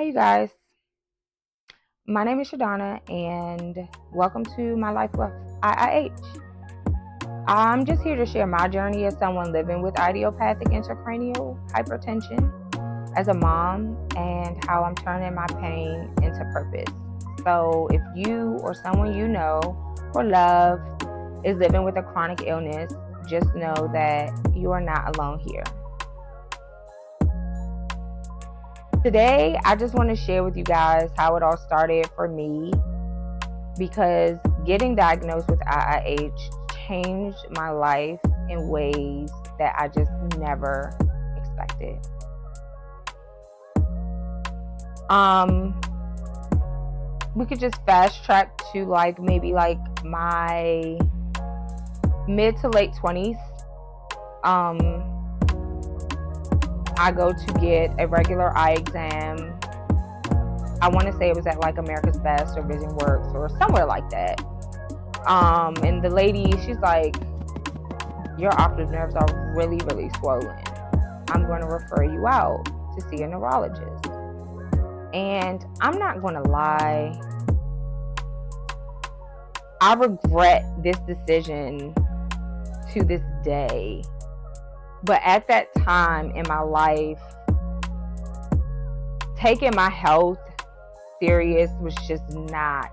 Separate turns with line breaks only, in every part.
Hey you guys, my name is ShaDonna and welcome to My Life With IIH. I'm just here to share my journey as someone living with idiopathic intracranial hypertension as a mom and how I'm turning my pain into purpose. So if you or someone you know or love is living with a chronic illness, just know that you are not alone here. Today, I just want to share with you guys how it all started for me, because getting diagnosed with IIH changed my life in ways that I just never expected. We could just fast track to maybe my mid to late 20s. I go to get a regular eye exam. I want to say it was at America's Best or Vision Works or somewhere like that. And the lady, she's like, your optic nerves are really, really swollen. I'm going to refer you out to see a neurologist. And I'm not going to lie, I regret this decision to this day. But at that time in my life, taking my health serious was just not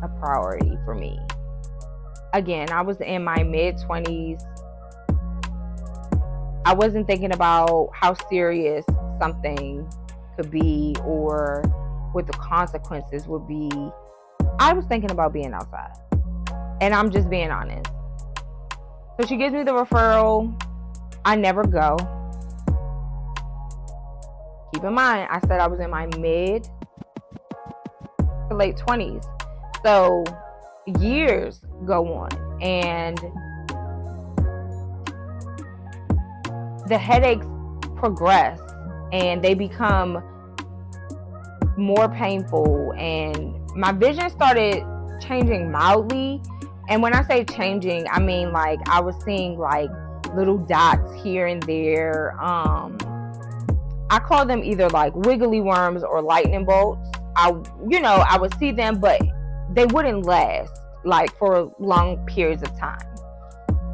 a priority for me. Again, I was in my mid-20s. I wasn't thinking about how serious something could be or what the consequences would be. I was thinking about being outside. And I'm just being honest. So she gives me the referral. I never go. Keep in mind, I said I was in my mid to late 20s. So years go on and the headaches progress and they become more painful, and my vision started changing mildly. And when I say changing, I mean I was seeing little dots here and there. I call them either wiggly worms or lightning bolts. I would see them, but they wouldn't last for long periods of time.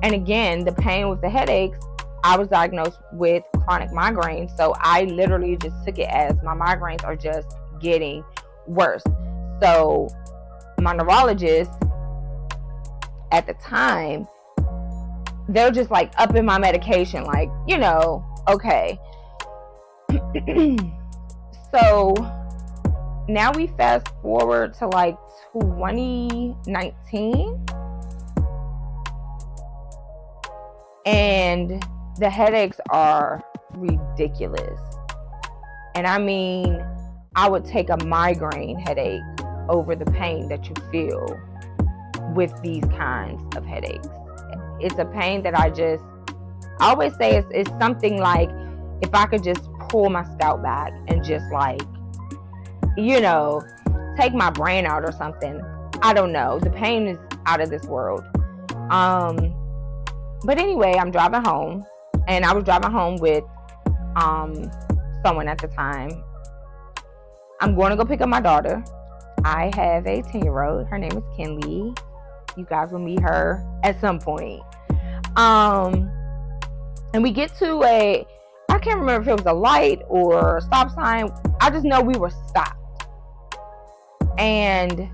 And again, the pain with the headaches, I was diagnosed with chronic migraines, so I literally just took it as my migraines are just getting worse. So my neurologist at the time, they're just upping my medication, okay. So now we fast forward to 2019, and the headaches are ridiculous. And I mean, I would take a migraine headache over the pain that you feel with these kinds of headaches. It's a pain that I always say it's something if I could just pull my scalp back and just take my brain out or something. I don't know. The pain is out of this world. But anyway, I'm driving home, and I was driving home with someone at the time. I'm going to go pick up my daughter. I have a 10-year-old. Her name is Kinley. You guys will meet her at some point. And we get to I can't remember if it was a light or a stop sign. I just know we were stopped. And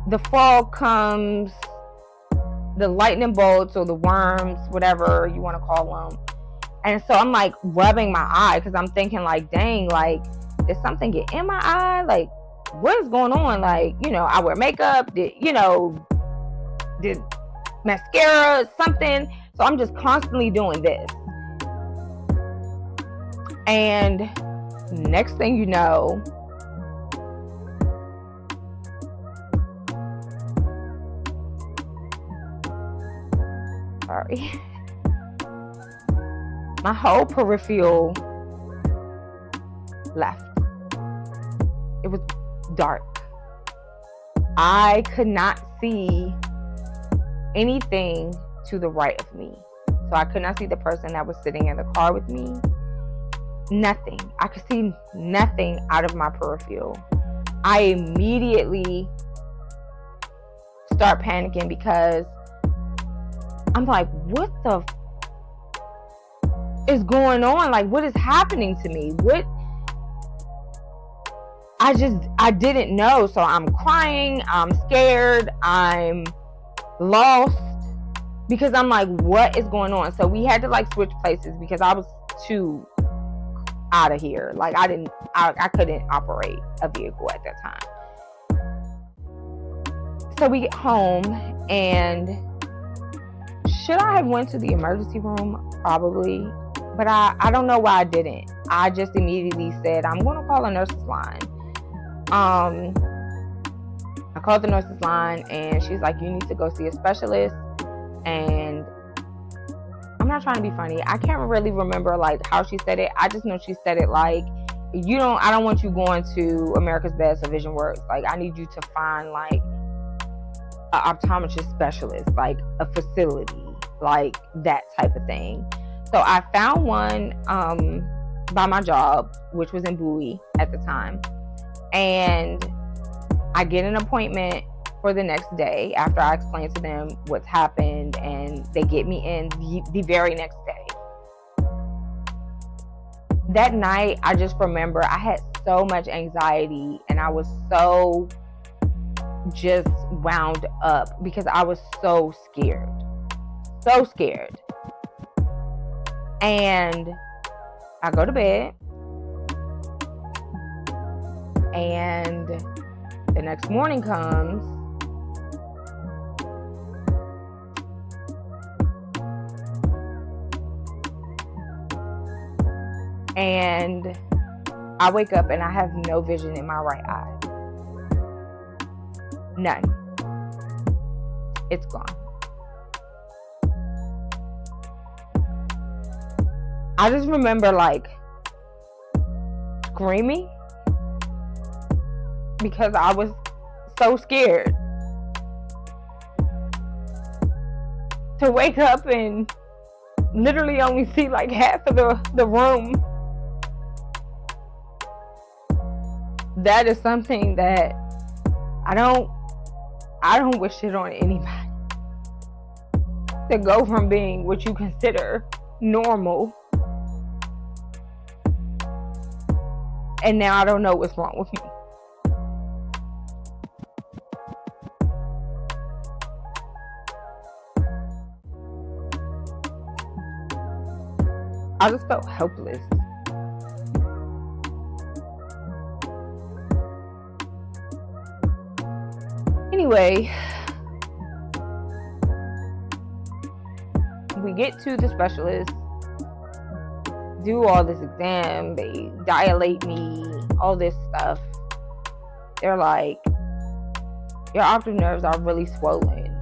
the fog comes, the lightning bolts or the worms, whatever you want to call them. And so I'm rubbing my eye because I'm thinking dang, did something get in my eye? What is going on? I wear makeup, did mascara, something. So I'm just constantly doing this. And next thing you know, sorry, my whole peripheral left. It was dark. I could not see anything to the right of me. So I could not see the person that was sitting in the car with me. nothing. I could see nothing out of my peripheral. I immediately start panicking because I'm like, what the is going on? Like, what is happening to me? I didn't know. So I'm crying, I'm scared, I'm lost because I'm like, what is going on? So we had to like switch places because I was too out of here. Like I couldn't operate a vehicle at that time. So we get home, and should I have went to the emergency room? Probably. But I don't know why I didn't. I just immediately said, I'm going to call a nurse's line. I called the nurse's line, and she's like, you need to go see a specialist. And I'm not trying to be funny. I can't really remember like how she said it. I just know she said it like, I don't want you going to America's Best or Vision Works. Like, I need you to find like an optometrist specialist, like a facility, like that type of thing. So I found one by my job, which was in Bowie at the time. And I get an appointment for the next day after I explain to them what's happened, and they get me in the very next day. That night, I just remember I had so much anxiety, and I was so just wound up because I was so scared. So scared. And I go to bed, and the next morning comes, and I wake up and I have no vision in my right eye. None. It's gone. I just remember like screaming because I was so scared to wake up and literally only see like half of the room. That is something that I don't wish it on anybody. To go from being what you consider normal, and now I don't know what's wrong with me. I just felt helpless. Anyway, we get to the specialist, do all this exam, they dilate me, all this stuff. They're like, your optic nerves are really swollen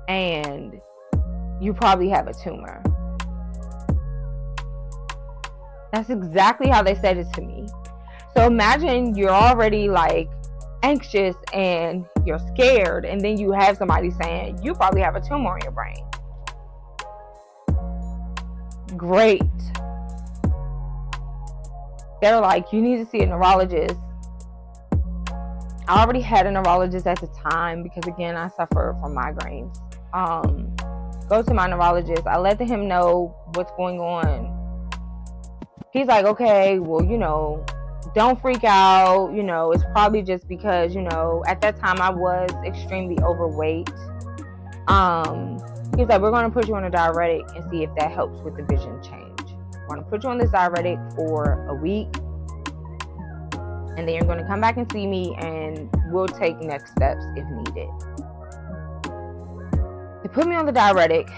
and you probably have a tumor. That's exactly how they said it to me. So imagine you're already like anxious and you're scared, and then you have somebody saying you probably have a tumor in your brain. Great. They're like, you need to see a neurologist. I already had a neurologist at the time because, again, I suffer from migraines. Go to my neurologist. I let him know what's going on. He's like, okay, well, don't freak out. It's probably just because, at that time I was extremely overweight. He's like, we're going to put you on a diuretic and see if that helps with the vision change. We're going to put you on this diuretic for a week, and then you're going to come back and see me, and we'll take next steps if needed. They put me on the diuretic.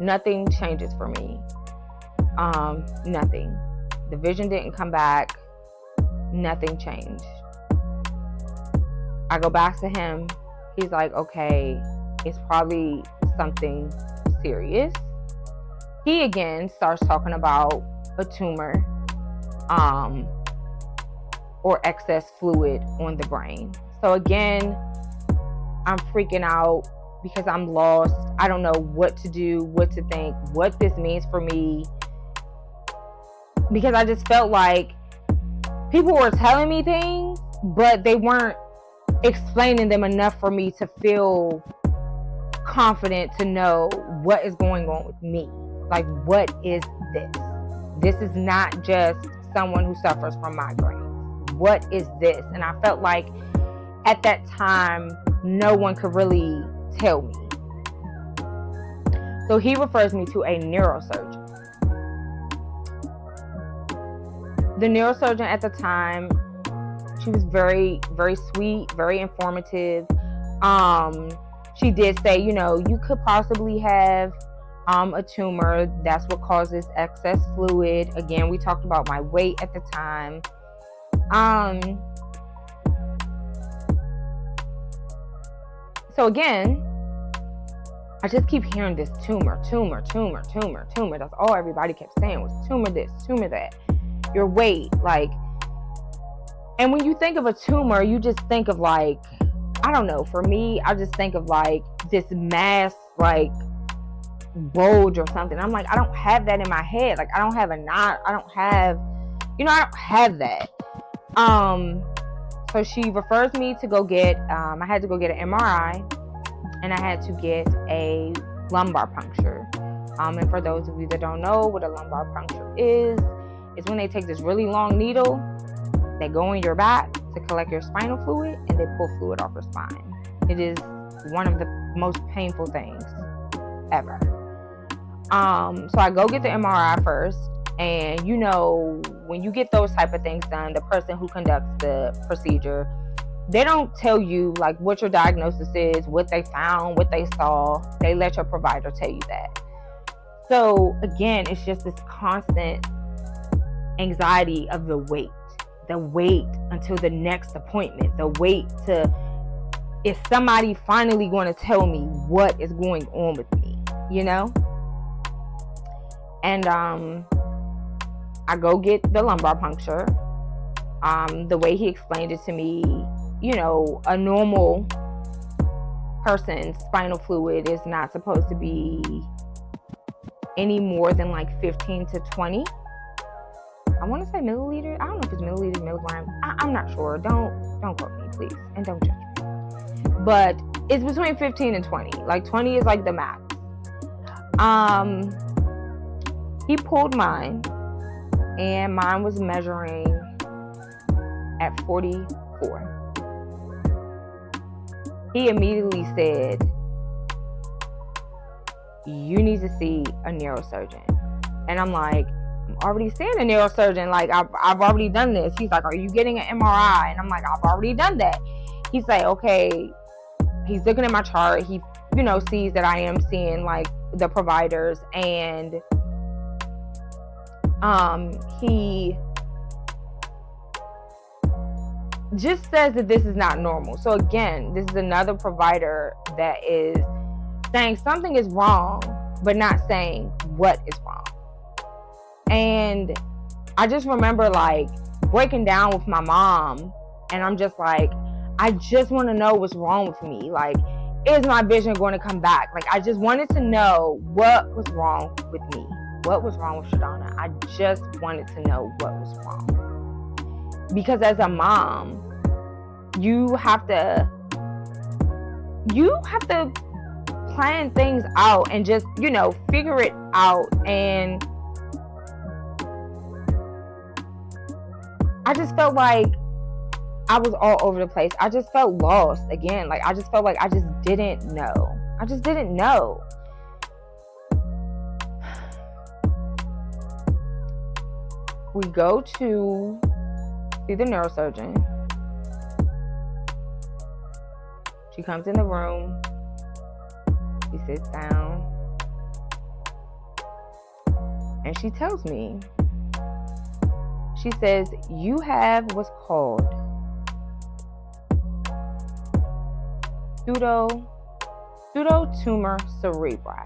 Nothing changes for me. Nothing. The vision didn't come back. Nothing changed. I go back to him. He's like, okay, it's probably something serious. He again starts talking about a tumor, or excess fluid on the brain. So again, I'm freaking out because I'm lost. I don't know what to do, what to think, what this means for me. Because I just felt like people were telling me things, but they weren't explaining them enough for me to feel confident to know what is going on with me. Like, what is this? This is not just someone who suffers from migraines. What is this? And I felt like at that time, no one could really tell me. So he refers me to a neurosurgeon. The neurosurgeon at the time, she was very, very sweet, very informative. She did say, you could possibly have a tumor. That's what causes excess fluid. Again, we talked about my weight at the time. So again, I just keep hearing this tumor. That's all everybody kept saying was tumor this, tumor that. Your weight, and when you think of a tumor, you just think of I don't know, for me, I just think of this mass, bulge or something. I'm like, I don't have that in my head. I don't have a knot. I don't have, I don't have that. So she refers me to go get, I had to go get an MRI, and I had to get a lumbar puncture. And for those of you that don't know what a lumbar puncture is when they take this really long needle, they go in your back to collect your spinal fluid, and they pull fluid off your spine. It is one of the most painful things ever. So I go get the MRI first, and when you get those type of things done, the person who conducts the procedure, they don't tell you what your diagnosis is, what they found, what they saw. They let your provider tell you that. So again, it's just this constant anxiety of the wait until the next appointment, the wait to, is somebody finally going to tell me what is going on with me, And I go get the lumbar puncture. The way he explained it to me, a normal person's spinal fluid is not supposed to be any more than 15 to 20. I want to say milliliters. I don't know if it's milliliters, milligrams. I'm not sure. Don't quote me, please, and don't judge me. But it's between 15 and 20. 20 is the max. He pulled mine, and mine was measuring at 44. He immediately said, "You need to see a neurosurgeon." And I'm like, I'm already seeing a neurosurgeon. I've already done this. He's like, "Are you getting an MRI?" And I'm like, "I've already done that." He's like, "Okay." He's looking at my chart. He, sees that I am seeing the providers, and he just says that this is not normal. So again, this is another provider that is saying something is wrong, but not saying what is wrong. And I just remember breaking down with my mom, and I'm just I just want to know what's wrong with me. Is my vision going to come back? I just wanted to know what was wrong with me. What was wrong with ShaDonna? I just wanted to know what was wrong. Because as a mom, you have to plan things out and just, figure it out. And I just felt like I was all over the place. I just felt lost again. I just felt like I just didn't know. I just didn't know. We go to see the neurosurgeon. She comes in the room. She sits down. And she tells me, she says, "You have what's called pseudotumor cerebri.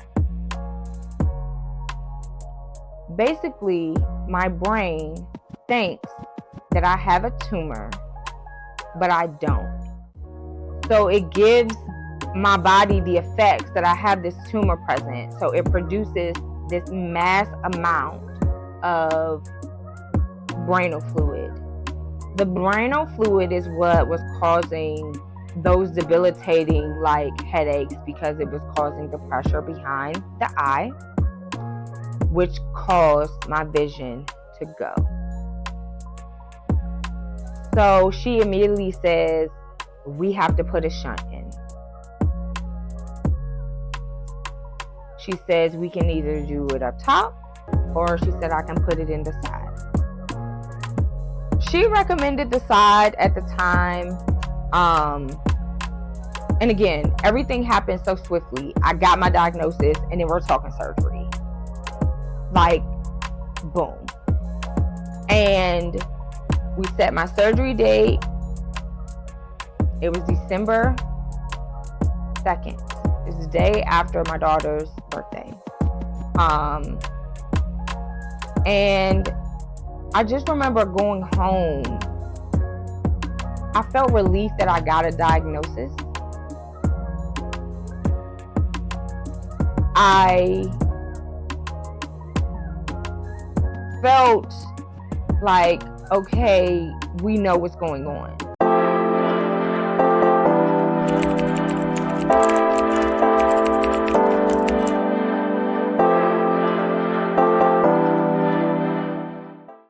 Basically, my brain thinks that I have a tumor, but I don't. So it gives my body the effects that I have this tumor present. So it produces this mass amount of brainal fluid. The brainal fluid is what was causing those debilitating like headaches, because it was causing the pressure behind the eye, which caused my vision to go. So she immediately says, we have to put a shunt in. She says we can either do it up top, or she said I can put it in the side. She recommended the side at the time. And again, everything happened so swiftly. I got my diagnosis and then we're talking surgery. Like, boom. And we set my surgery date. It was December 2nd. It's the day after my daughter's birthday. And I just remember going home. I felt relief that I got a diagnosis. I felt like, okay, we know what's going on.